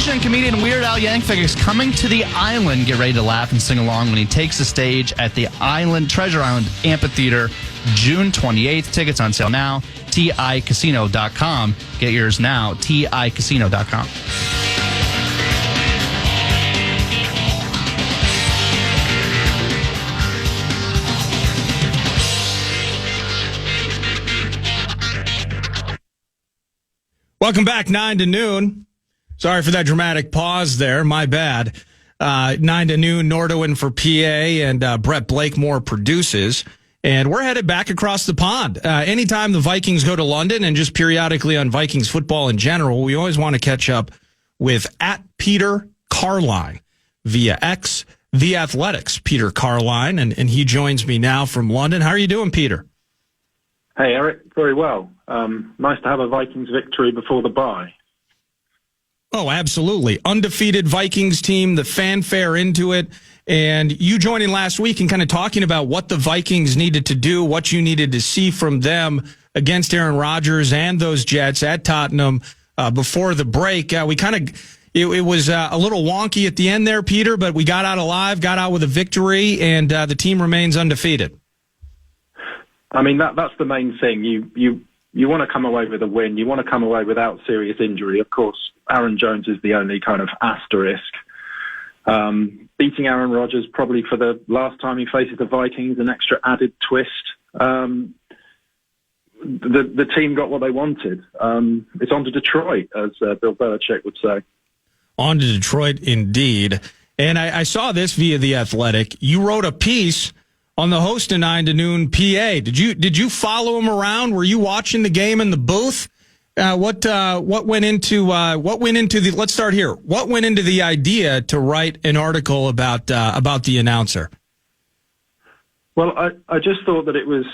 Musician and comedian Weird Al Yankovic is coming to the island. Get ready to laugh and sing along when he takes the stage at the Treasure Island Amphitheater June 28th. Tickets on sale now. TICasino.com. Get yours now. TICasino.com. Welcome back, 9 to noon. Sorry for that dramatic pause there. My bad. 9 to noon, Nordo in for PA, and Brett Blakemore produces. And we're headed back across the pond. Anytime the Vikings go to London, and just periodically on Vikings football in general, we always want to catch up with @Peter Carline via X, The Athletics, Peter Carline. And he joins me now from London. How are you doing, Peter? Hey, Eric. Very well. Nice to have a Vikings victory before the bye. Oh, absolutely. Undefeated Vikings team, the fanfare into it. And you joining last week and kind of talking about what the Vikings needed to do, what you needed to see from them against Aaron Rodgers and those Jets at Tottenham before the break. We kind of, it was a little wonky at the end there, Peter, but we got out alive, got out with a victory, and the team remains undefeated. I mean, that's the main thing. You want to come away with a win. You want to come away without serious injury. Of course, Aaron Jones is the only kind of asterisk. Beating Aaron Rodgers probably for the last time he faces the Vikings, an extra added twist. The team got what they wanted. It's on to Detroit, as Bill Belichick would say. On to Detroit, indeed. And I saw this via The Athletic. You wrote a piece on the host of 9 to noon PA. Did you follow him around? Were you watching the game in the booth? What went into the? Let's start here. What went into the idea to write an article about the announcer? Well, I just thought that it was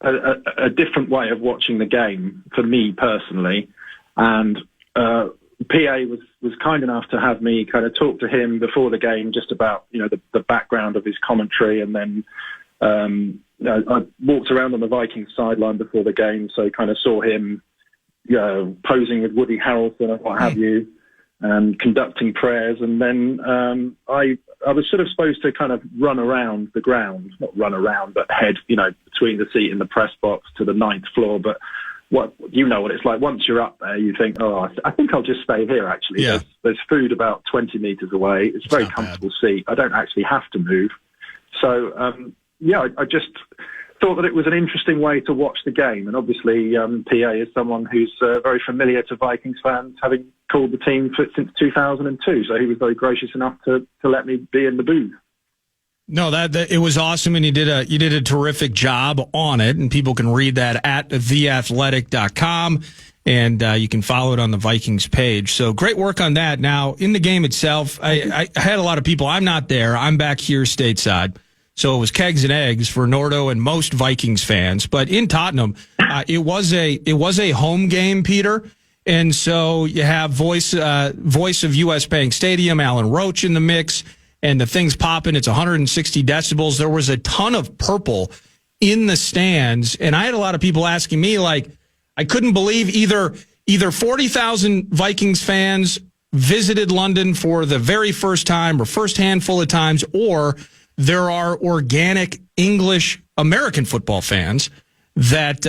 a different way of watching the game for me personally, and PA was kind enough to have me kind of talk to him before the game just about the background of his commentary, and then I walked around on the Vikings sideline before the game, so kind of saw him posing with Woody Harrelson and what have you, and conducting prayers, and then I was sort of supposed to kind of run around the ground, not run around, but head between the seat and the press box to the 9th floor, but what it's like. Once you're up there, you think, I think I'll just stay here, actually. Yeah. There's food about 20 meters away. It's a very comfortable seat. I don't actually have to move. So, I just thought that it was an interesting way to watch the game. And obviously, PA is someone who's very familiar to Vikings fans, having called the team since 2002. So he was very gracious enough to let me be in the booth. No, that it was awesome, and you did a terrific job on it, and people can read that at theathletic.com, and you can follow it on the Vikings page. So great work on that. Now, in the game itself, I had a lot of people. I'm not there. I'm back here stateside. So it was kegs and eggs for Nordo and most Vikings fans. But in Tottenham, it was a home game, Peter. And so you have voice of US Bank Stadium, Alan Roach in the mix, and the thing's popping. It's 160 decibels. There was a ton of purple in the stands. And I had a lot of people asking me, like, I couldn't believe either 40,000 Vikings fans visited London for the very first time or first handful of times, or there are organic English American football fans that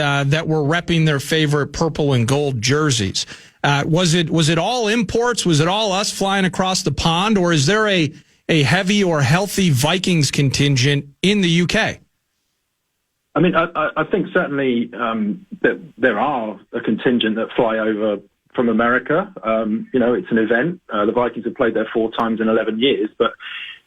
were repping their favorite purple and gold jerseys. Was it all imports? Was it all us flying across the pond, or is there a heavy or healthy Vikings contingent in the UK? I mean, I think certainly that there are a contingent that fly over from America. It's an event. The Vikings have played there 4 times in 11 years, but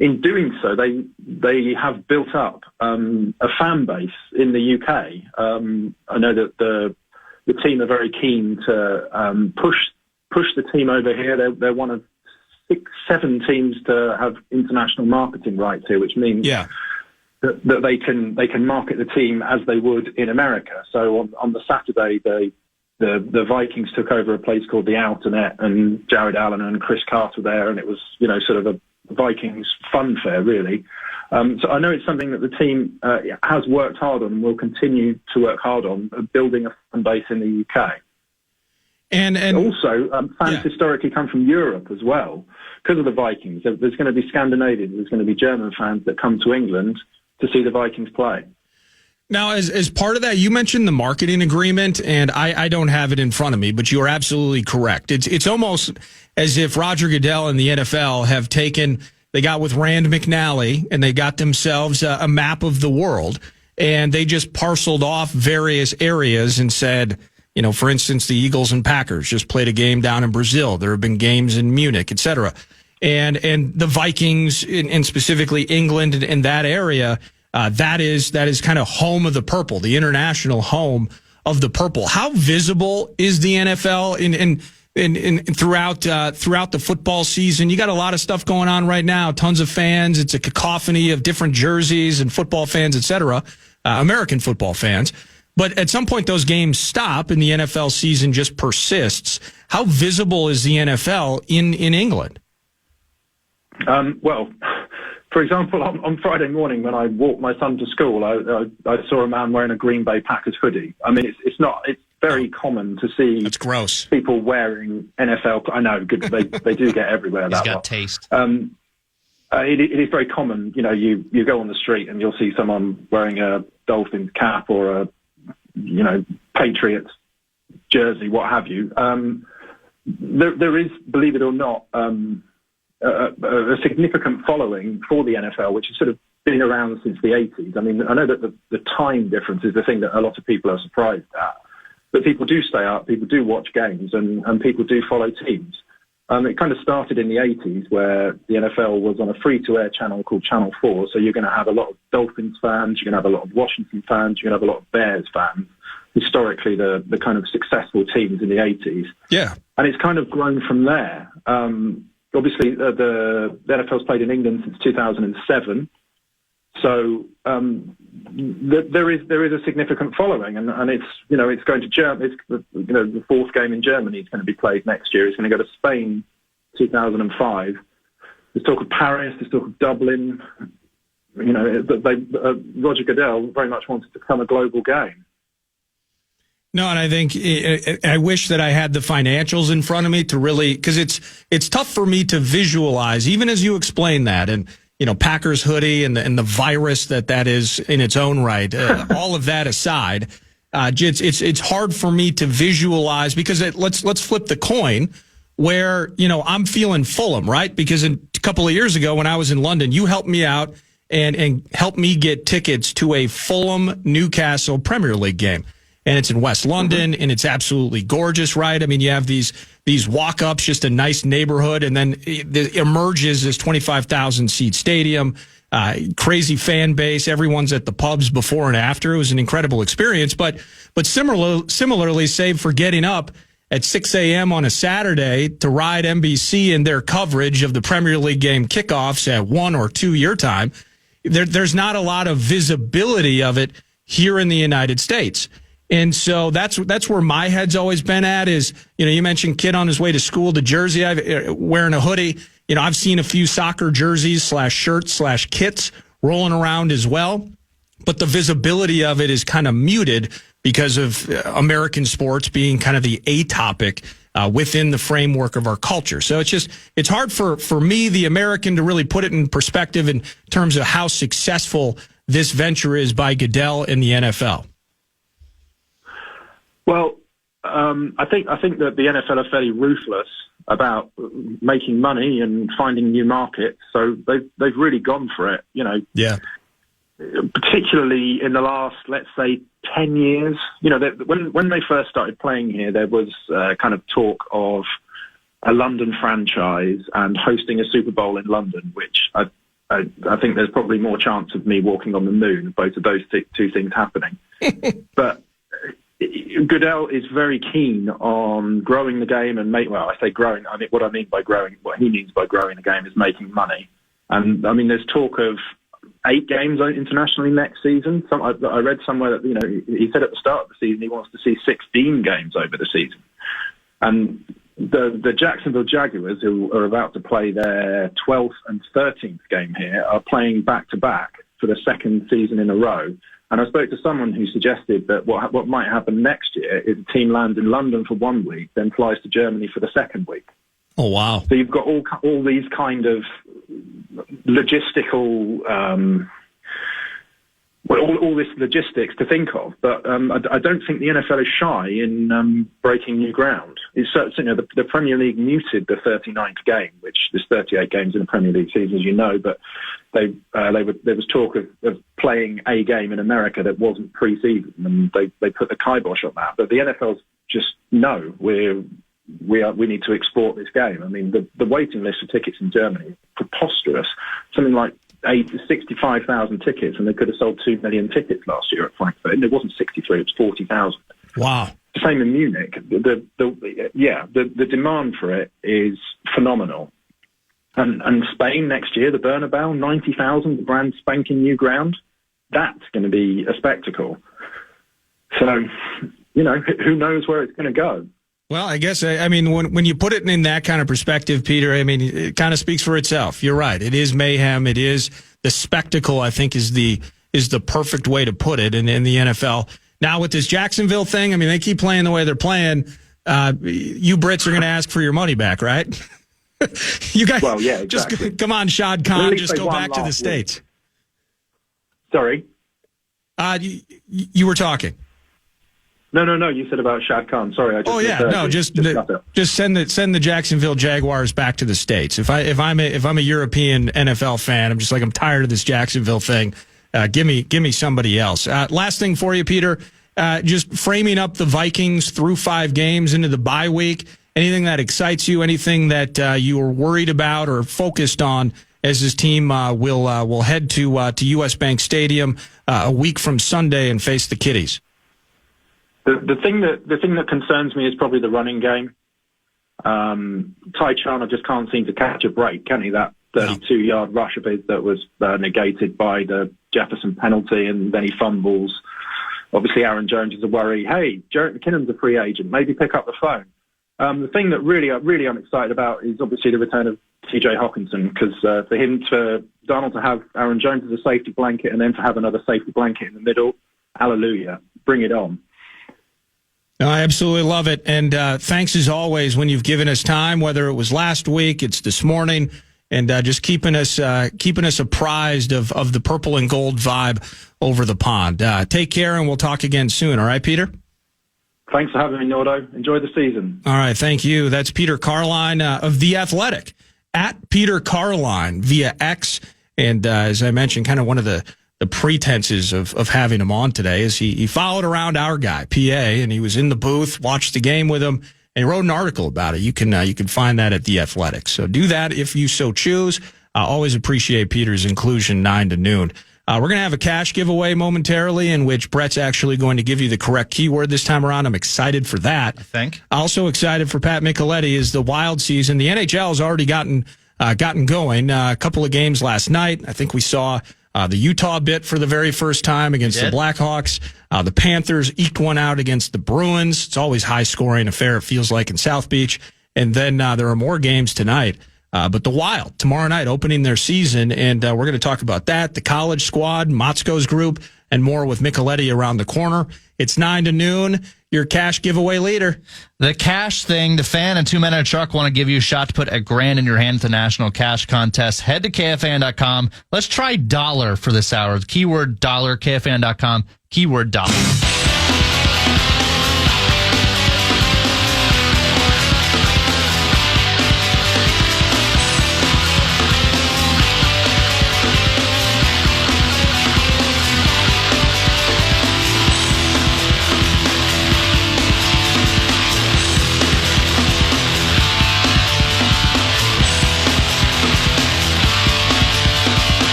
in doing so, they have built up a fan base in the UK. I know that the team are very keen to push the team over here. They're one of 6-7 teams to have international marketing rights here, which means that they can market the team as they would in America. So on the Saturday, the Vikings took over a place called the Outernet, and Jared Allen and Chris Carter there, and it was sort of a Vikings fun fair, really. So I know it's something that the team has worked hard on and will continue to work hard on, building a fan base in the UK. And also, fans historically come from Europe as well because of the Vikings. There's going to be Scandinavians, there's going to be German fans that come to England to see the Vikings play. Now, as part of that, you mentioned the marketing agreement, and I don't have it in front of me, but you are absolutely correct. It's almost as if Roger Goodell and the NFL have they got with Rand McNally, and they got themselves a map of the world, and they just parceled off various areas and said, for instance, the Eagles and Packers just played a game down in Brazil. There have been games in Munich, et cetera. And the Vikings, and specifically England and that area, that is kind of home of the purple, the international home of the purple. How visible is the NFL in throughout the football season? You got a lot of stuff going on right now, tons of fans. It's a cacophony of different jerseys and football fans, et cetera, American football fans. But at some point, those games stop and the NFL season just persists. How visible is the NFL in England? Well, for example, on Friday morning when I walked my son to school, I saw a man wearing a Green Bay Packers hoodie. I mean, it's very common to see. That's gross. People wearing NFL. I know, good. They do get everywhere. He's got taste. It is very common. You go on the street and you'll see someone wearing a Dolphins cap or a Patriots jersey, what have you. There is, believe it or not, a significant following for the NFL, which has sort of been around since the 80s. I mean, I know that the time difference is the thing that a lot of people are surprised at, but people do stay up, people do watch games, and people do follow teams. It kind of started in the 80s where the NFL was on a free-to-air channel called Channel 4, so you're going to have a lot of Dolphins fans, you're going to have a lot of Washington fans, you're going to have a lot of Bears fans, historically the kind of successful teams in the 80s. Yeah. And it's kind of grown from there. Obviously, the NFL's played in England since 2007, so there is a significant following, and it's going to Germany. The fourth game in Germany is going to be played next year. It's going to go to Spain, 2005. There's talk of Paris. There's talk of Dublin. Roger Goodell very much wants it to become a global game. No, and I think I wish that I had the financials in front of me to really, because it's tough for me to visualize, even as you explain that, and Packers hoodie and the virus that is in its own right. All of that aside, it's hard for me to visualize because let's flip the coin where I'm feeling Fulham, right? Because a couple of years ago when I was in London, you helped me out and helped me get tickets to a Fulham Newcastle Premier League game. And it's in West London, and it's absolutely gorgeous, right? I mean, you have these walk-ups, just a nice neighborhood, and then it emerges this 25,000-seat stadium, crazy fan base. Everyone's at the pubs before and after. It was an incredible experience. But similarly, save for getting up at 6 a.m. on a Saturday to ride NBC in their coverage of the Premier League game kickoffs at 1 or 2 your time, there's not a lot of visibility of it here in the United States. And so that's where my head's always been at is, you mentioned kid on his way to school, the jersey, wearing a hoodie. I've seen a few soccer jerseys /shirts /kits rolling around as well. But the visibility of it is kind of muted because of American sports being kind of the A topic within the framework of our culture. So it's hard for me, the American, to really put it in perspective in terms of how successful this venture is by Goodell and the NFL. Well, I think that the NFL are fairly ruthless about making money and finding new markets. So they've really gone for it. Yeah. Particularly in the last, let's say, 10 years. When they first started playing here, there was kind of talk of a London franchise and hosting a Super Bowl in London, which I think there's probably more chance of me walking on the moon, both of those two things happening. But Goodell is very keen on growing the game and I say growing. I mean, what he means by growing the game is making money. And I mean, there's talk of 8 games internationally next season. I read somewhere that he said at the start of the season he wants to see 16 games over the season. And the Jacksonville Jaguars, who are about to play their 12th and 13th game here, are playing back to back for the second season in a row. And I spoke to someone who suggested that what might happen next year is a team lands in London for 1 week, then flies to Germany for the second week. Oh, wow. So you've got all these kind of logistical, all this logistics to think of. But I don't think the NFL is shy in breaking new ground. It's certainly, the Premier League muted the 39th game, which there's 38 games in the Premier League season, as you know, but there was talk of playing a game in America that wasn't pre-season, and they put the kibosh on that. But the NFL's just, no, we need to export this game. I mean, the waiting list for tickets in Germany is preposterous. Something like 65,000 tickets, and they could have sold 2 million tickets last year at Frankfurt. And it wasn't 63; it was 40,000. Wow. The same in Munich. The demand for it is phenomenal. And Spain next year, the Bernabeu, 90,000, the brand spanking new ground. That's going to be a spectacle. So, who knows where it's going to go. Well, I guess, when you put it in that kind of perspective, Peter, it kind of speaks for itself. You're right. It is mayhem. It is the spectacle, I think, is the perfect way to put it in the NFL. Now, with this Jacksonville thing, they keep playing the way they're playing. You Brits are going to ask for your money back, right? You guys, well, yeah, exactly. Come on, Shad Khan, just go back to the States. Sorry? You were talking. No. You said about Shad Khan. Sorry. Just send the Jacksonville Jaguars back to the States. If I'm a European NFL fan, I'm tired of this Jacksonville thing. Give me somebody else. Last thing for you, Peter. Just framing up the Vikings through 5 games into the bye week. Anything that excites you? Anything that you are worried about or focused on as this team will head to U.S. Bank Stadium a week from Sunday and face the Kitties? The thing that concerns me is probably the running game. Ty Chandler just can't seem to catch a break, can he? That 32-yard rush of his that was negated by the Jefferson penalty, and then he fumbles. Obviously, Aaron Jones is a worry. Hey, Jarrett McKinnon's a free agent. Maybe pick up the phone. The thing that really I'm excited about is obviously the return of TJ Hawkinson, because for Donald to have Aaron Jones as a safety blanket and then to have another safety blanket in the middle, hallelujah, bring it on. No, I absolutely love it. And thanks as always when you've given us time, whether it was last week, it's this morning, and just keeping us apprised of the purple and gold vibe over the pond. Take care, and we'll talk again soon. All right, Peter? Thanks for having me, Nordo. Enjoy the season. All right, thank you. That's Peter Carline of The Athletic, at Peter Carline via X. And as I mentioned, kind of one of the pretenses of having him on today is he followed around our guy, PA, and he was in the booth, watched the game with him, and he wrote an article about it. You can find that at The Athletic. So do that if you so choose. Always appreciate Peter's inclusion 9 to noon. We're going to have a cash giveaway momentarily in which Brett's actually going to give you the correct keyword this time around. I'm excited for that. I think. Also excited for Pat Micheletti is the Wild season. The NHL has already gotten going. A couple of games last night. I think we saw the Utah bit for the very first time against the Blackhawks. The Panthers eked one out against the Bruins. It's always high-scoring affair, it feels like, in South Beach. And then there are more games tonight. But the Wild, tomorrow night, opening their season, and we're going to talk about that, the college squad, Motzko's group, and more with Micheletti around the corner. It's 9 to noon. Your cash giveaway leader. The cash thing, the fan and 2 Men in a Truck want to give you a shot to put $1,000 in your hand at the National Cash Contest. Head to KFAN.com. Let's try dollar for this hour. The keyword dollar, KFAN.com, keyword dollar.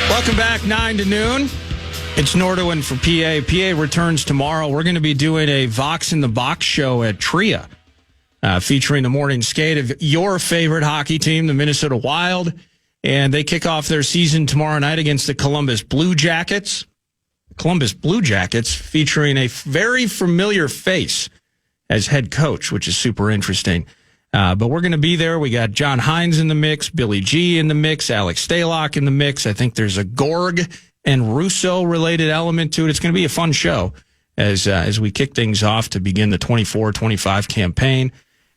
Welcome back, 9 to noon. It's Nordo in for PA. PA returns tomorrow. We're going to be doing a Vox in the Box show at Tria, featuring the morning skate of your favorite hockey team, the Minnesota Wild. And they kick off their season tomorrow night against the Columbus Blue Jackets. Columbus Blue Jackets featuring a very familiar face as head coach, which is super interesting. But we're going to be there. We got John Hines in the mix, Billy G in the mix, Alex Stalock in the mix. I think there's a Gorg and Russo related element to it. It's going to be a fun show as we kick things off to begin the 24-25 campaign.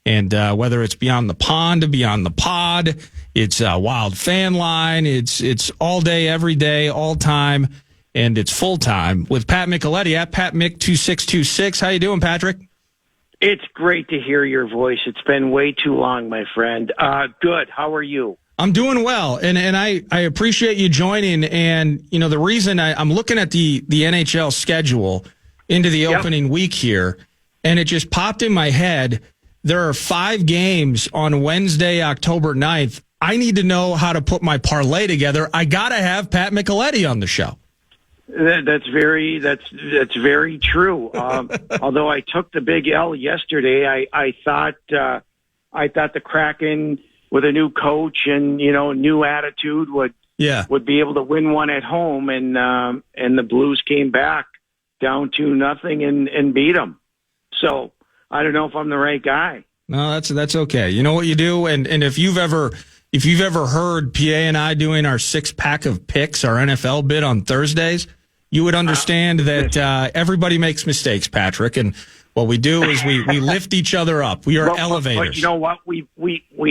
And whether it's Beyond the Pond to Beyond the Pod, it's Wild Fan Line, it's all day, every day, all time, and it's full time with Pat Micheletti at PatMick2626. How you doing, Patrick? It's great to hear your voice. It's been way too long, my friend. Good. How are you? I'm doing well, and I appreciate you joining. And, you know, the reason I'm looking at the NHL schedule into the opening week here, and it just popped in my head. There are 5 games on Wednesday, October 9th. I need to know how to put my parlay together. I got to have Pat Micheletti on the show. That's very true. Although I took the big L yesterday, I thought the Kraken with a new coach and, you know, new attitude would be able to win one at home, and the Blues came back down 2-0 and beat them. So I don't know if I'm the right guy. No, that's okay. You know what you do, and if you've ever heard PA and I doing our 6-pack of picks, our NFL bid on Thursdays, you would understand that everybody makes mistakes, Patrick. And what we do is we lift each other up. We are elevators. But you know what? We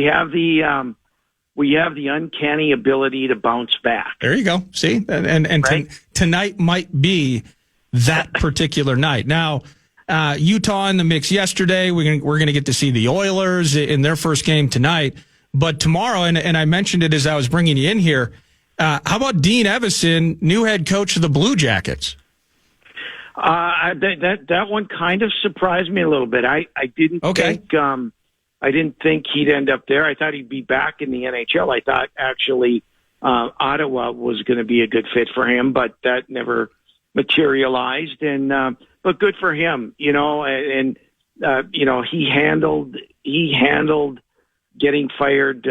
have the uncanny ability to bounce back. There you go. See, and right? Tonight might be that particular night. Now, Utah in the mix yesterday. We're going to get to see the Oilers in their first game tonight. But tomorrow, and I mentioned it as I was bringing you in here. How about Dean Evison, new head coach of the Blue Jackets? That one kind of surprised me a little bit. I didn't think he'd end up there. I thought he'd be back in the NHL. I thought actually Ottawa was going to be a good fit for him, but that never materialized. And but good for him, you know. And you know, he handled getting fired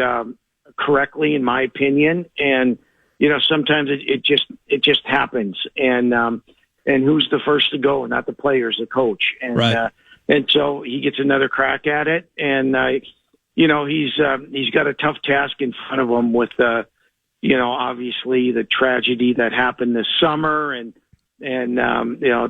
correctly, in my opinion. And you know, sometimes it just happens, and who's the first to go? Not the players, the coach, and right. And so he gets another crack at it, and you know, he's got a tough task in front of him with you know, obviously the tragedy that happened this summer, and you know,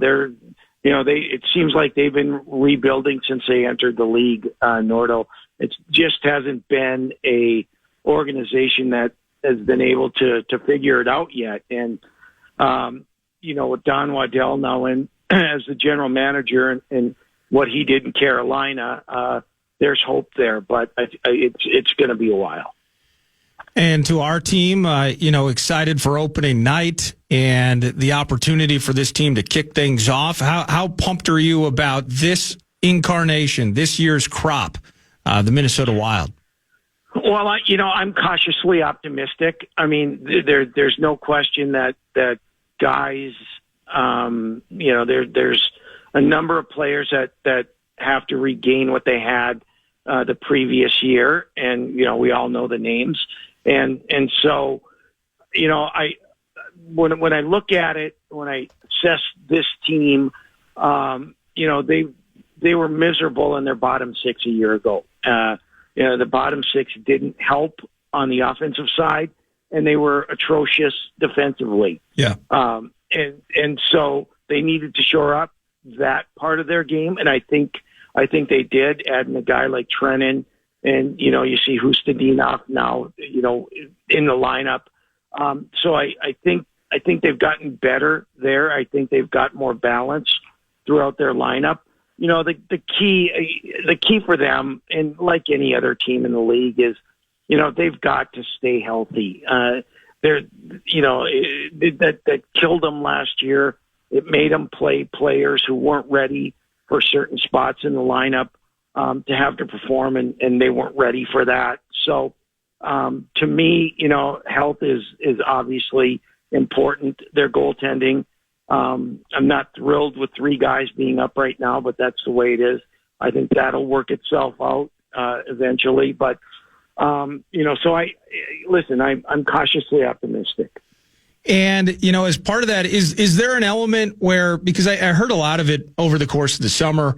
it seems like they've been rebuilding since they entered the league, Nordo. It just hasn't been a organization that has been able to figure it out yet. And, you know, with Don Waddell now in as the general manager and what he did in Carolina, there's hope there, but it's going to be a while. And to our team, you know, excited for opening night and the opportunity for this team to kick things off. How pumped are you about this incarnation, this year's crop, the Minnesota Wild? Well, I'm cautiously optimistic. I mean, there's no question that guys, you know, there's a number of players that have to regain what they had the previous year, and you know, we all know the names, and so, you know, when I look at it, when I assess this team, you know, they were miserable in their bottom 6 a year ago. You know, the bottom 6 didn't help on the offensive side, and they were atrocious defensively. Yeah. And so they needed to shore up that part of their game, and I think they did, adding a guy like Trennan, and you know, you see Hustadinov now, you know, in the lineup. So I think they've gotten better there. I think they've got more balance throughout their lineup. You know, the key for them, and like any other team in the league, is, you know, they've got to stay healthy. They're, you know, that killed them last year. It made them play players who weren't ready for certain spots in the lineup to have to perform, and they weren't ready for that. So, to me, you know, health is obviously important. Their goaltending. I'm not thrilled with 3 guys being up right now, but that's the way it is. I think that'll work itself out eventually. But you know, so I'm cautiously optimistic. And you know, as part of that, is there an element where, because I heard a lot of it over the course of the summer,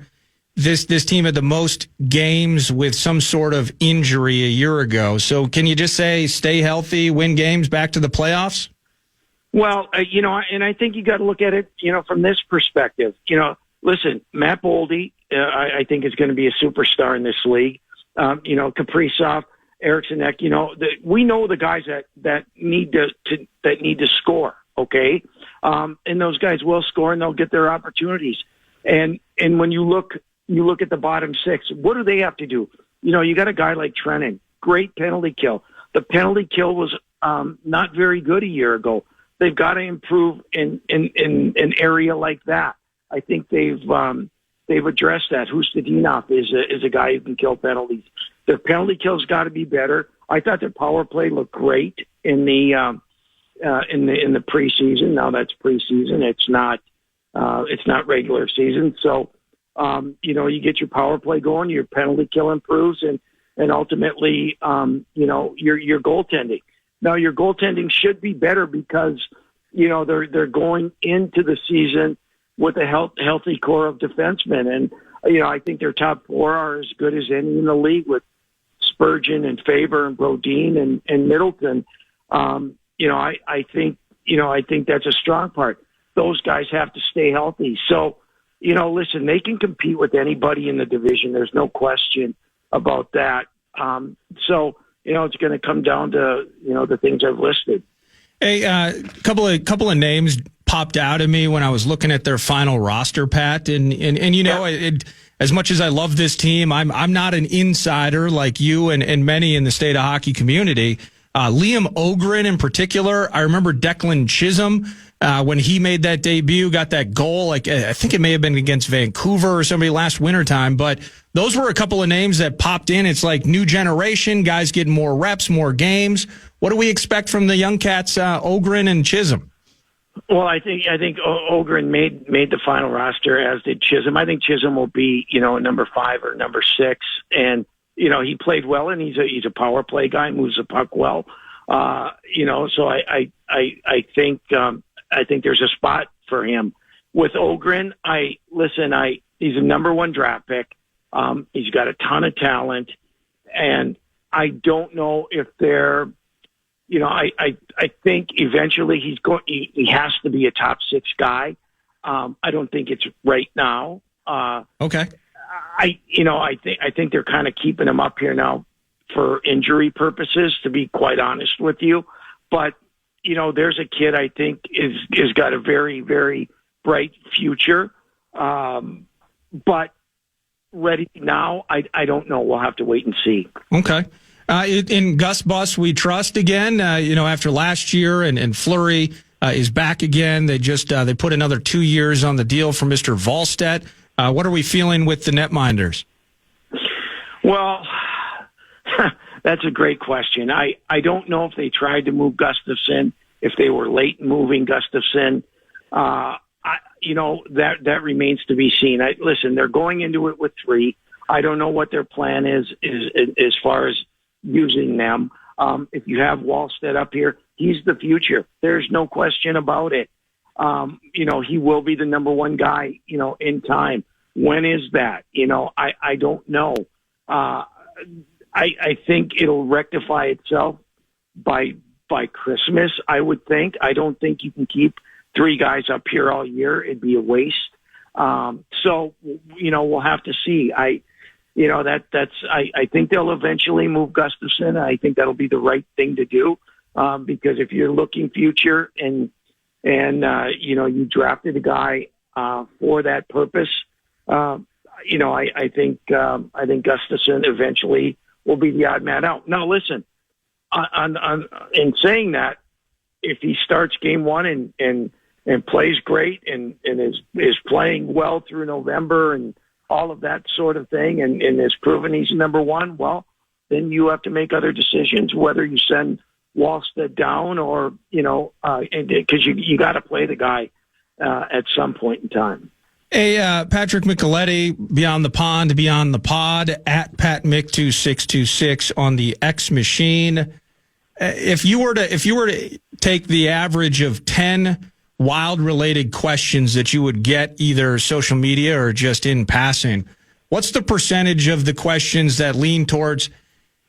this team had the most games with some sort of injury a year ago. So can you just say stay healthy, win games, back to the playoffs? Well, and I think you got to look at it, from this perspective. Listen, Matt Boldy, I think is going to be a superstar in this league. Kaprizov, Eriksson Ek, we know the guys that need to score. Okay, and those guys will score and they'll get their opportunities. And when you look at the bottom six, what do they have to do? You got a guy like Trennan, great penalty kill. The penalty kill was not very good a year ago. They've got to improve in an area like that. I think they've addressed that. Hustadinov is a guy who can kill penalties. Their penalty kill's got to be better. I thought their power play looked great in the preseason. Now that's preseason. It's not regular season. So you get your power play going, your penalty kill improves, and ultimately your goaltending. Now your goaltending should be better because they're going into the season with a healthy core of defensemen, and I think their top four are as good as any in the league with Spurgeon and Faber and Brodin and Middleton. I think that's a strong part. Those guys have to stay healthy. So, listen, they can compete with anybody in the division. There's no question about that. It's going to come down to, the things I've listed. Hey, couple of names popped out at me when I was looking at their final roster, Pat. And as much as I love this team, I'm not an insider like you and many in the state of hockey community. Liam Ogren in particular, I remember Declan Chisholm when he made that debut, got that goal. I think it may have been against Vancouver or somebody last wintertime, but those were a couple of names that popped in. It's like new generation, guys getting more reps, more games. What do we expect from the young cats, Ogren and Chisholm? Well, I think Ogren made the final roster, as did Chisholm. I think Chisholm will be, number 5 or number 6, and he played well, and he's a power play guy, moves the puck well. So I think there's a spot for him. With Ogren, he's a number 1 draft pick. He's got a ton of talent, and I don't know if they're, I think eventually he has to be a top 6 guy. I don't think it's right now. Okay. I think they're kind of keeping him up here now for injury purposes, to be quite honest with you. But, there's a kid I think is got a very, very bright future. But ready now, I don't know. We'll have to wait and see. Okay. In Gus Bus, we trust again, after last year and Fleury is back again. They put another 2 years on the deal for Mr. Volstedt. What are we feeling with the netminders? Well, that's a great question. I don't know if they tried to move Gustafsson, if they were late in moving Gustafsson. That remains to be seen. Listen, they're going into it with 3. I don't know what their plan is as far as using them. If you have Wallstedt up here, he's the future. There's no question about it. He will be the number 1 guy, in time. When is that? I don't know. I think it'll rectify itself by Christmas, I would think. I don't think you can keep 3 guys up here all year. It'd be a waste. So, we'll have to see. I think they'll eventually move Gustafsson. I think that'll be the right thing to do, because if you're looking future and you drafted a guy for that purpose, I think Gustafsson eventually will be the odd man out. Now, listen, in saying that, if he starts game 1 and plays great and is playing well through November and all of that sort of thing, and is proven he's number 1, well, then you have to make other decisions, whether you send Wallstedt down or, because you got to play the guy at some point in time. Hey, Patrick Micheletti, Beyond the Pond, Beyond the Pod, at Pat Mick 2626 on the X machine. If you were to take the average of 10 Wild related questions that you would get either social media or just in passing, what's the percentage of the questions that lean towards,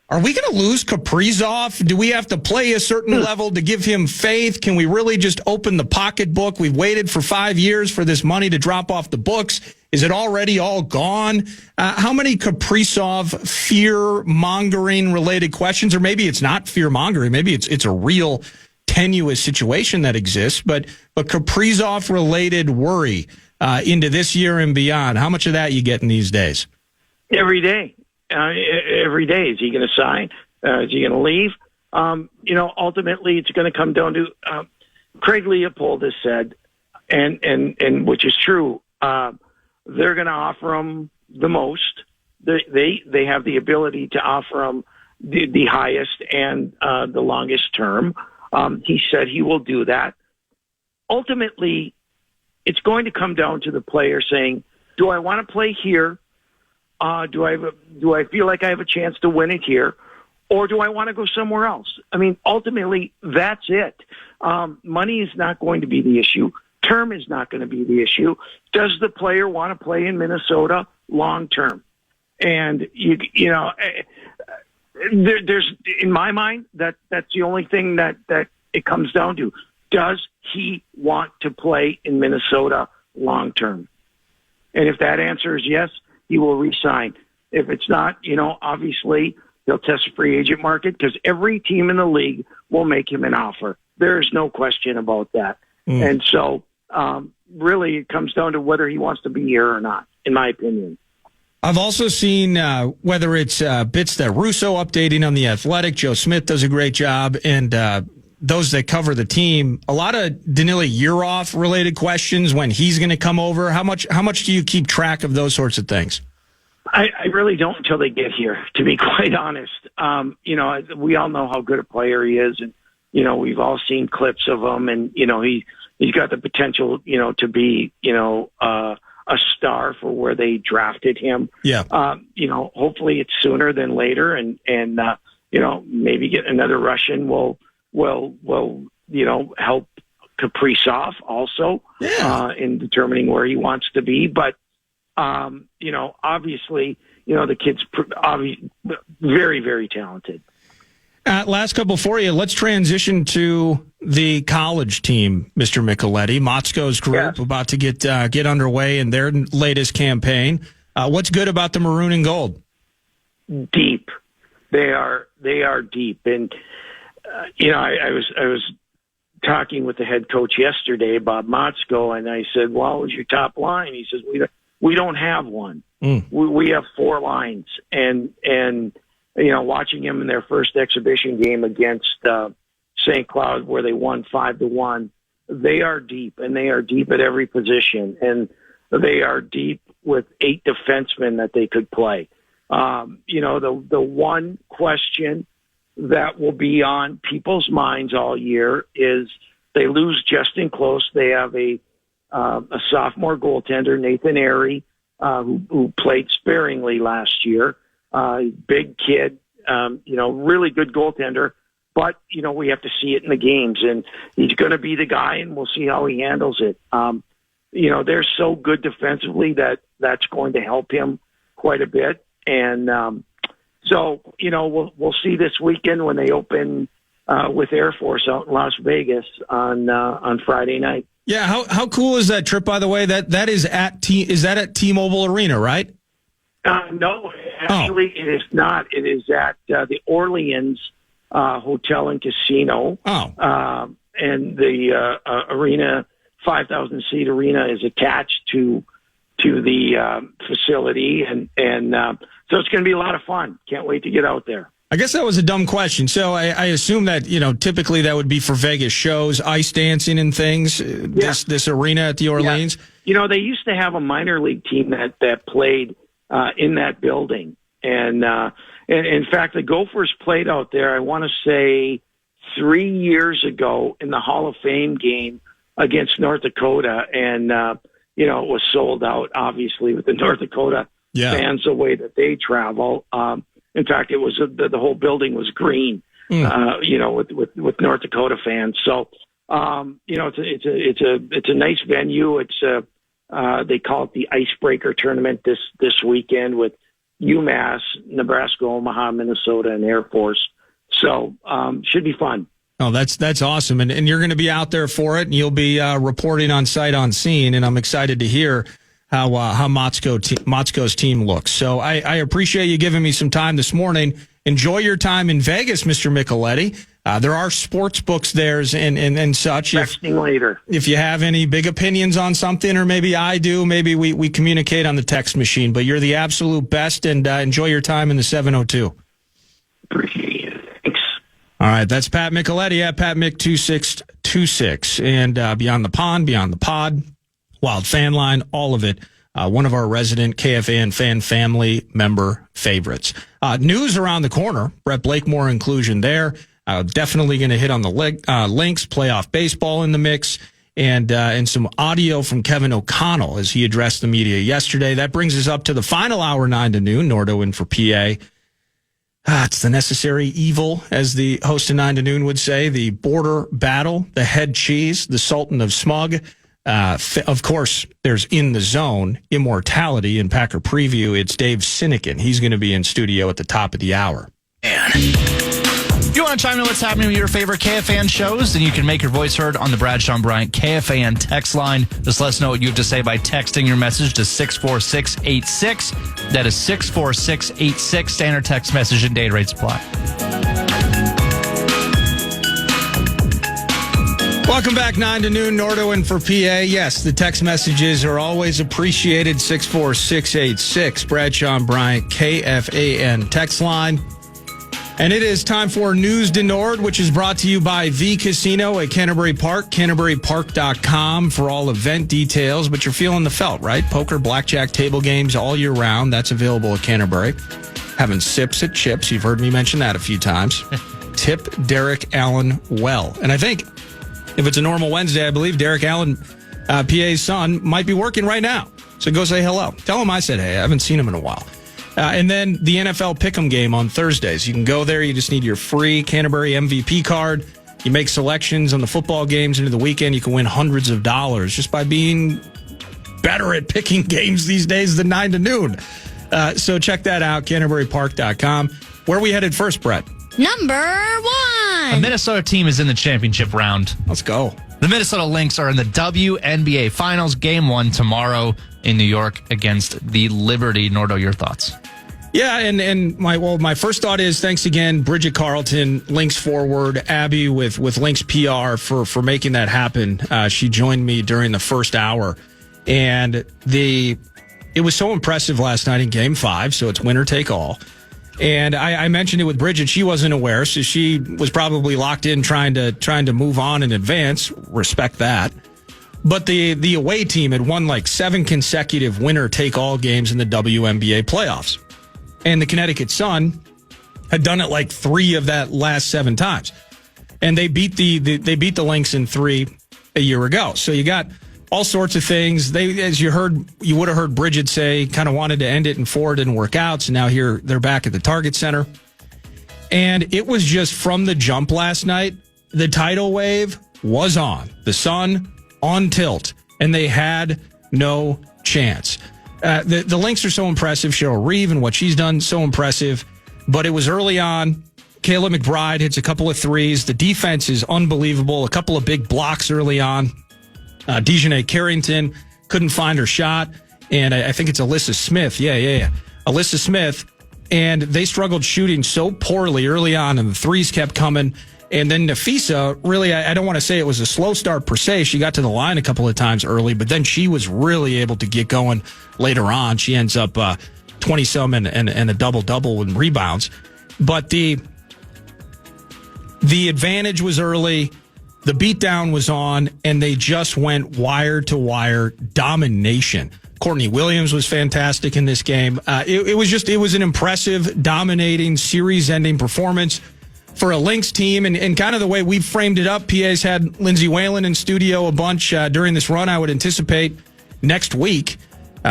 are we going to lose Kaprizov? Do we have to play a certain level to give him faith? Can we really just open the pocketbook? We've waited for 5 years for this money to drop off the books. Is it already all gone? How many Kaprizov fear-mongering related questions, or maybe it's not fear-mongering, maybe it's a real tenuous situation that exists, but Kaprizov related worry into this year and beyond, how much of that you getting these days? Every day. Every day. Is he going to sign? Is he going to leave? Ultimately, it's going to come down to Craig Leopold has said, and which is true. They're going to offer him the most. They have the ability to offer him the highest and the longest term. He said he will do that. Ultimately, it's going to come down to the player saying, "Do I want to play here? Do I feel like I have a chance to win it here, or do I want to go somewhere else?" I mean, ultimately, that's it. Money is not going to be the issue. Term is not going to be the issue. Does the player want to play in Minnesota long term? And there's in my mind that's the only thing that it comes down to. Does he want to play in Minnesota long term? And if that answer is yes, he will re-sign. If it's not, obviously he'll test the free agent market because every team in the league will make him an offer. There is no question about that. And so really it comes down to whether he wants to be here or not, in my opinion. I've also seen whether it's bits that Russo updating on The Athletic, Joe Smith does a great job, and those that cover the team, a lot of Danila Yurov related questions when he's going to come over. How much do you keep track of those sorts of things? I really don't until they get here, to be quite honest. We all know how good a player he is, and we've all seen clips of him, and he's got the potential, to be, a star for where they drafted him. Yeah. Hopefully it's sooner than later, and maybe get another Russian will help Kaprizov also in determining where he wants to be. But obviously, the kid's very, very talented. Last couple for you. Let's transition to the college team, Mr. Micheletti. Motzko's group about to get underway in their latest campaign. What's good about the maroon and gold? Deep. They are deep. And I was talking with the head coach yesterday, Bob Motzko, and I said, "Well, who's your top line?" He says, "We don't have one. We have 4 lines." And watching him in their first exhibition game against St. Cloud, where they won 5-1, they are deep, and they are deep at every position, and they are deep with 8 defensemen that they could play. The one question that will be on people's minds all year is they lose Justin Close. They have a sophomore goaltender, Nathan Airy, who played sparingly last year. Big kid, really good goaltender, but, we have to see it in the games, and he's going to be the guy, and we'll see how he handles it. They're so good defensively that's going to help him quite a bit. And, we'll see this weekend when they open, with Air Force out in Las Vegas on Friday night. Yeah. How cool is that trip, by the way? That is at T-Mobile Arena, right? No, actually, It is not. It is at the Orleans Hotel and Casino. Oh. And the arena, 5,000-seat arena, is attached to the facility, and so it's going to be a lot of fun. Can't wait to get out there. I guess that was a dumb question. So I assume that, typically that would be for Vegas shows, ice dancing and things, this arena at the Orleans. Yeah. They used to have a minor league team that played in that building. And in fact, the Gophers played out there, I want to say 3 years ago in the Hall of Fame game against North Dakota. And, it was sold out, obviously, with the North Dakota fans, the way that they travel. In fact, it was the whole building was green, with North Dakota fans. So, it's a nice venue. It's They call it the Icebreaker Tournament this weekend with UMass, Nebraska, Omaha, Minnesota, and Air Force. So should be fun. Oh, that's awesome. And you're going to be out there for it, and you'll be reporting on sight on scene. And I'm excited to hear how Motzko's team looks. So I appreciate you giving me some time this morning. Enjoy your time in Vegas, Mr. Micheletti. There are sports books there and such. Texting later. If you have any big opinions on something, or maybe I do, maybe we communicate on the text machine. But you're the absolute best, and enjoy your time in the 702. Appreciate it. Thanks. All right, that's Pat Micheletti at PatMick2626. And Beyond the Pond, Beyond the Pod, Wild Fan Line, all of it. One of our resident KFAN fan family member favorites. News around the corner. Brett Blakemore inclusion there. Definitely going to hit on the links. Playoff baseball in the mix, and some audio from Kevin O'Connell as he addressed the media yesterday. That brings us up to the final hour, 9 to noon. Nordo in for PA. It's the necessary evil, as the host of 9 to noon would say. The border battle, the head cheese, the Sultan of Smug. Of course, there's In the Zone, Immortality, in Packer Preview. It's Dave Sinekin. He's going to be in studio at the top of the hour. Man. If you want to chime in what's happening with your favorite KFAN shows, then you can make your voice heard on the Bradshaw and Bryant KFAN text line. Just let us know what you have to say by texting your message to 64686. That is 64686. Standard text message and data rates apply. Welcome back, 9 to noon, Nordo in for PA. Yes, the text messages are always appreciated. 64686, Bradshaw and Bryant, KFAN text line. And it is time for News de Nord, which is brought to you by The Casino at Canterbury Park, CanterburyPark.com for all event details. But you're feeling the felt, right? Poker, blackjack, table games all year round. That's available at Canterbury. Having sips at Chips. You've heard me mention that a few times. Tip Derek Allen well. And I think if it's a normal Wednesday, I believe Derek Allen, PA's son, might be working right now. So go say hello. Tell him I said hey. I haven't seen him in a while. And then the NFL Pick'em game on Thursdays. You can go there. You just need your free Canterbury MVP card. You make selections on the football games into the weekend. You can win hundreds of dollars just by being better at picking games these days than 9 to noon. So check that out, CanterburyPark.com. Where are we headed first, Brett? Number 1. A Minnesota team is in the championship round. Let's go. The Minnesota Lynx are in the WNBA Finals, Game 1 tomorrow in New York against the Liberty. Nordo, your thoughts? Yeah, and my first thought is thanks again, Bridget Carlton, Lynx forward, Abby with Lynx PR for making that happen. She joined me during the first hour, and it was so impressive last night in Game 5. So it's winner take all. And I mentioned it with Bridget. She wasn't aware, so she was probably locked in trying to move on in advance. Respect that. But the away team had won like 7 consecutive winner-take-all games in the WNBA playoffs. And the Connecticut Sun had done it like 3 of that last 7 times. And they beat the Lynx in 3 a year ago. So you got all sorts of things. They, as you would have heard Bridget say, kind of wanted to end it in 4, didn't work out. So now here they're back at the Target Center. And it was just from the jump last night, the tidal wave was on. The Sun on tilt, and they had no chance. The Lynx are so impressive. Cheryl Reeve and what she's done, so impressive. But it was early on. Kayla McBride hits a couple of threes. The defense is unbelievable. A couple of big blocks early on. Dejanay Carrington couldn't find her shot. And I think it's Alyssa Smith. Yeah. Alyssa Smith. And they struggled shooting so poorly early on, and the threes kept coming. And then Nafisa, really, I don't want to say it was a slow start per se. She got to the line a couple of times early, but then she was really able to get going later on. She ends up 20-some and a double-double in rebounds. But the advantage was early. The beatdown was on, and they just went wire-to-wire domination. Courtney Williams was fantastic in this game. It was an impressive, dominating, series-ending performance for a Lynx team, and kind of the way we've framed it up. PA's had Lindsay Whalen in studio a bunch during this run. I would anticipate next week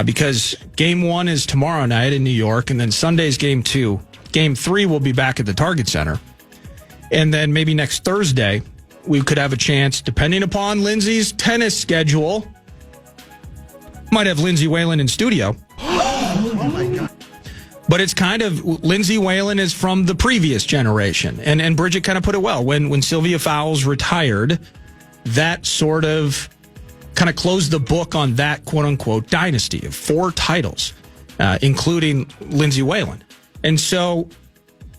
because Game 1 is tomorrow night in New York, and then Sunday's Game 2. Game 3 will be back at the Target Center. And then maybe next Thursday, we could have a chance, depending upon Lindsay's tennis schedule, Might have Lindsay Whalen in studio. But it's kind of, Lindsay Whalen is from the previous generation. And Bridget kind of put it well. When Sylvia Fowles retired, that sort of kind of closed the book on that quote-unquote dynasty of 4 titles, including Lindsay Whalen. And so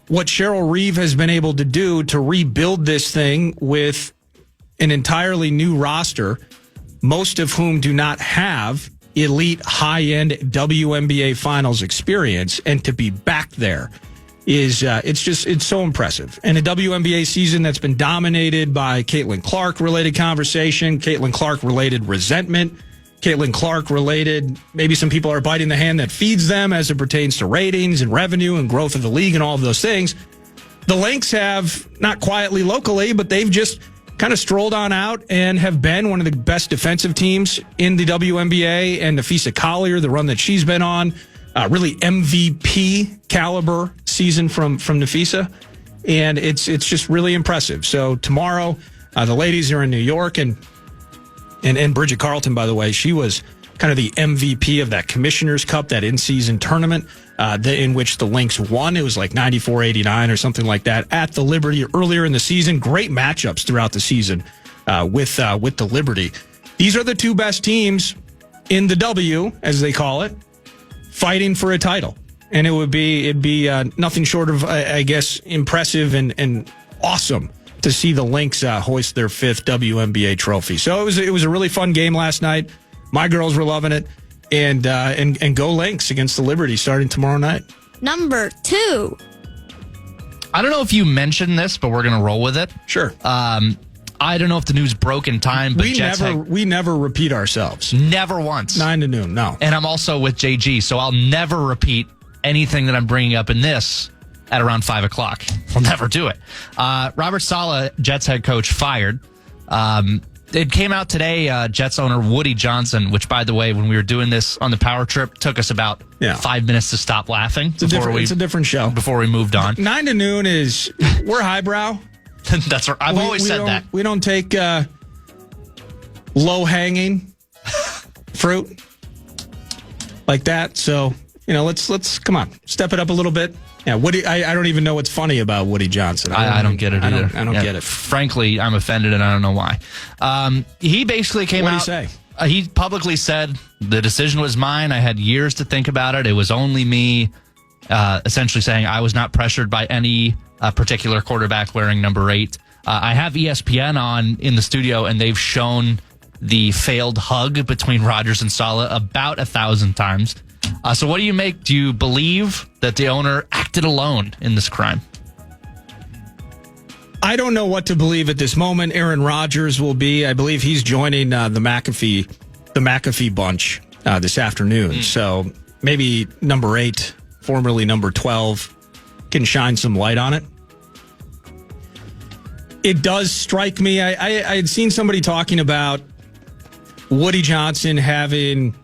what Cheryl Reeve has been able to do to rebuild this thing with an entirely new roster, most of whom do not have elite high-end WNBA finals experience, and to be back there is it's so impressive. And a WNBA season that's been dominated by Caitlin Clark related conversation, Caitlin Clark related resentment, Caitlin Clark related, maybe some people are biting the hand that feeds them as it pertains to ratings and revenue and growth of the league and all of those things. The Lynx have, not quietly locally, but they've just kind of strolled on out and have been one of the best defensive teams in the WNBA. And Nafisa Collier, the run that she's been on, really MVP caliber season from Nafisa. And it's just really impressive. So tomorrow, the ladies are in New York, and Bridget Carlton, by the way, she was kind of the MVP of that Commissioner's Cup, that in-season tournament in which the Lynx won. It was like 94-89 or something like that at the Liberty earlier in the season. Great matchups throughout the season with the Liberty. These are the 2 best teams in the W, as they call it, fighting for a title. And it'd be nothing short of, I guess, impressive and awesome to see the Lynx hoist their 5th WNBA trophy. So it was a really fun game last night. My girls were loving it, and go Lynx against the Liberty starting tomorrow night. Number 2. I don't know if you mentioned this, but we're going to roll with it. Sure. I don't know if the news broke in time, but we never repeat ourselves. Never once. 9 to noon, no. And I'm also with JG, so I'll never repeat anything that I'm bringing up in this at around 5 o'clock. I'll never do it. Robert Saleh, Jets head coach, fired. It came out today, Jets owner Woody Johnson, which, by the way, when we were doing this on the power trip, took us about 5 minutes to stop laughing. It's a different show. Before we moved on. 9 to noon we're highbrow. That's right. I've always said that. We don't take low-hanging fruit like that. So, let's come on, step it up a little bit. Yeah, Woody. I don't even know what's funny about Woody Johnson. I don't get it either. I don't get it. Frankly, I'm offended, and I don't know why. He basically came out. What did he say? He publicly said the decision was mine. I had years to think about it. It was only me. Essentially saying I was not pressured by any particular quarterback wearing number 8. I have ESPN on in the studio, and they've shown the failed hug between Rodgers and Saleh about 1,000 times. So what do you make? Do you believe that the owner acted alone in this crime? I don't know what to believe at this moment. Aaron Rodgers will be, I believe he's joining the McAfee bunch this afternoon. So maybe number 8, formerly number 12, can shine some light on it. It does strike me. I had seen somebody talking about Woody Johnson having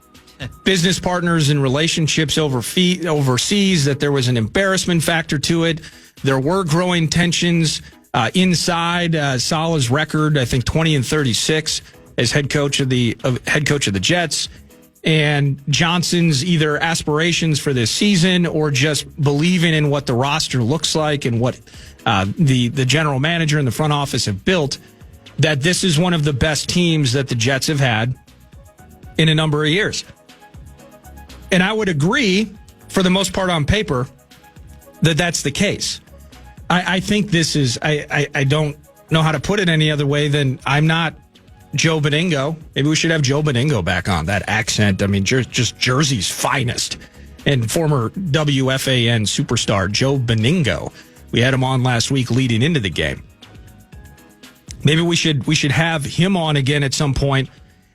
business partners and relationships overseas, that there was an embarrassment factor to it. There were growing tensions inside Saleh's record, I think 20-36 as head coach of the Jets, and Johnson's either aspirations for this season or just believing in what the roster looks like and what the general manager and the front office have built, that this is one of the best teams that the Jets have had in a number of years. And I would agree, for the most part on paper, that that's the case. I think this is, I don't know how to put it any other way than I'm not Joe Beningo. Maybe we should have Joe Beningo back on. That accent, I mean, just Jersey's finest. And former WFAN superstar Joe Beningo. We had him on last week leading into the game. Maybe we should have him on again at some point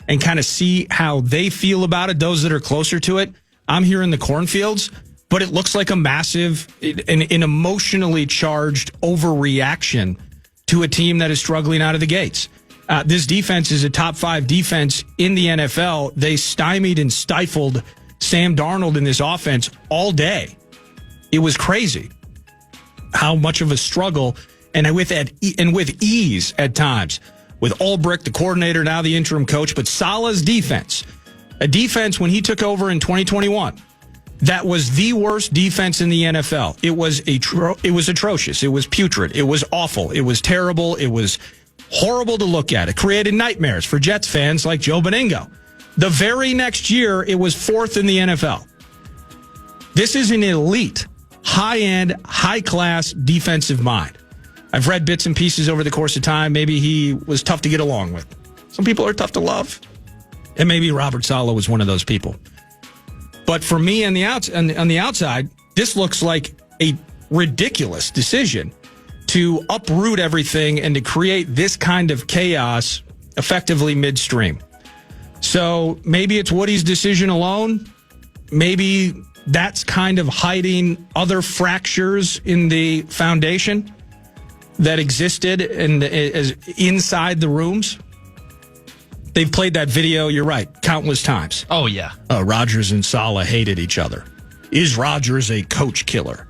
and kind of see how they feel about it, those that are closer to it. I'm here in the cornfields, but it looks like a massive, an emotionally charged overreaction to a team that is struggling out of the gates. This defense is a top 5 defense in the NFL. They stymied and stifled Sam Darnold in this offense all day. It was crazy how much of a struggle, and with ease at times, with Ulbrich, the coordinator, now the interim coach, but Saleh's defense A defense, when he took over in 2021, that was the worst defense in the NFL. It was atrocious. It was putrid. It was awful. It was terrible. It was horrible to look at. It created nightmares for Jets fans like Joe Beningo. The very next year, it was 4th in the NFL. This is an elite, high-end, high-class defensive mind. I've read bits and pieces over the course of time. Maybe he was tough to get along with. Some people are tough to love. And maybe Robert Saleh was one of those people. But for me on the outside, this looks like a ridiculous decision to uproot everything and to create this kind of chaos effectively midstream. So maybe it's Woody's decision alone. Maybe that's kind of hiding other fractures in the foundation that existed inside the rooms. They've played that video, you're right, countless times. Oh, yeah. Rodgers and Saleh hated each other. Is Rodgers a coach killer?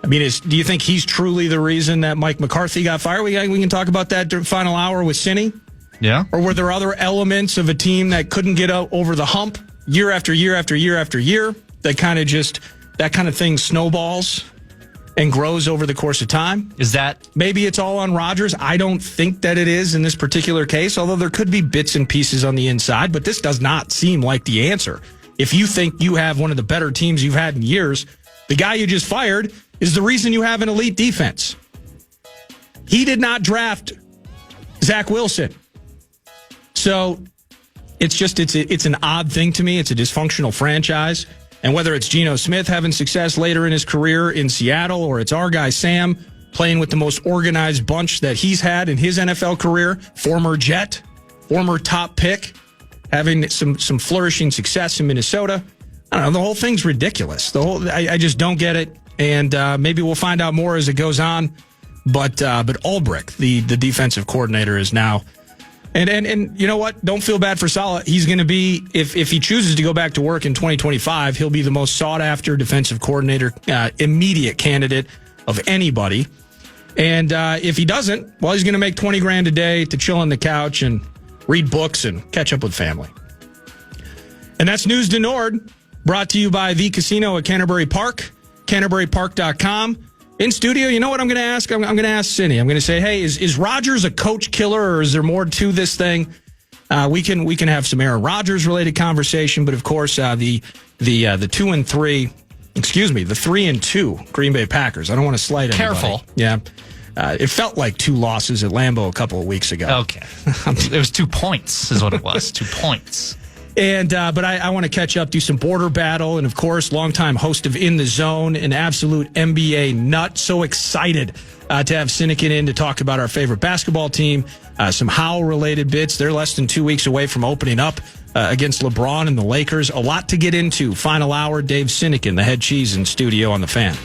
I mean, do you think he's truly the reason that Mike McCarthy got fired? We can talk about that during final hour with Cinny. Yeah. Or were there other elements of a team that couldn't get over the hump year after year after year after year? That kind of thing snowballs and grows over the course of time. Is that... Maybe it's all on Rodgers. I don't think that it is in this particular case, although there could be bits and pieces on the inside, but this does not seem like the answer. If you think you have one of the better teams you've had in years, the guy you just fired is the reason you have an elite defense. He did not draft Zach Wilson. So it's an odd thing to me. It's a dysfunctional franchise. And whether it's Geno Smith having success later in his career in Seattle, or it's our guy Sam playing with the most organized bunch that he's had in his NFL career, former Jet, former top pick, having some flourishing success in Minnesota. I don't know. The whole thing's ridiculous. I just don't get it. And maybe we'll find out more as it goes on. But Ulbrich, the defensive coordinator, is now. And you know what? Don't feel bad for Saleh. He's going to be, if he chooses to go back to work in 2025, he'll be the most sought-after defensive coordinator, immediate candidate of anybody. And if he doesn't, well, he's going to make $20,000 a day to chill on the couch and read books and catch up with family. And that's News to Nord, brought to you by The Casino at Canterbury Park, CanterburyPark.com. In studio, you know what I'm going to ask? I'm going to ask Cindy. I'm going to say, hey, is Rodgers a coach killer, or is there more to this thing? We can have some Aaron Rodgers related conversation, but of course, the 2-3, the 3-2 Green Bay Packers. I don't want to slight anybody. Careful. Yeah. It felt like 2 losses at Lambeau a couple of weeks ago. Okay. It was 2 points is what it was. 2 points. And but I want to catch up, do some border battle, and of course, longtime host of In the Zone, an absolute NBA nut. So excited to have Sinekin in to talk about our favorite basketball team, some Howell-related bits. They're less than 2 weeks away from opening up against LeBron and the Lakers. A lot to get into. Final hour, Dave Sinekin, the head cheese in studio on The Fan.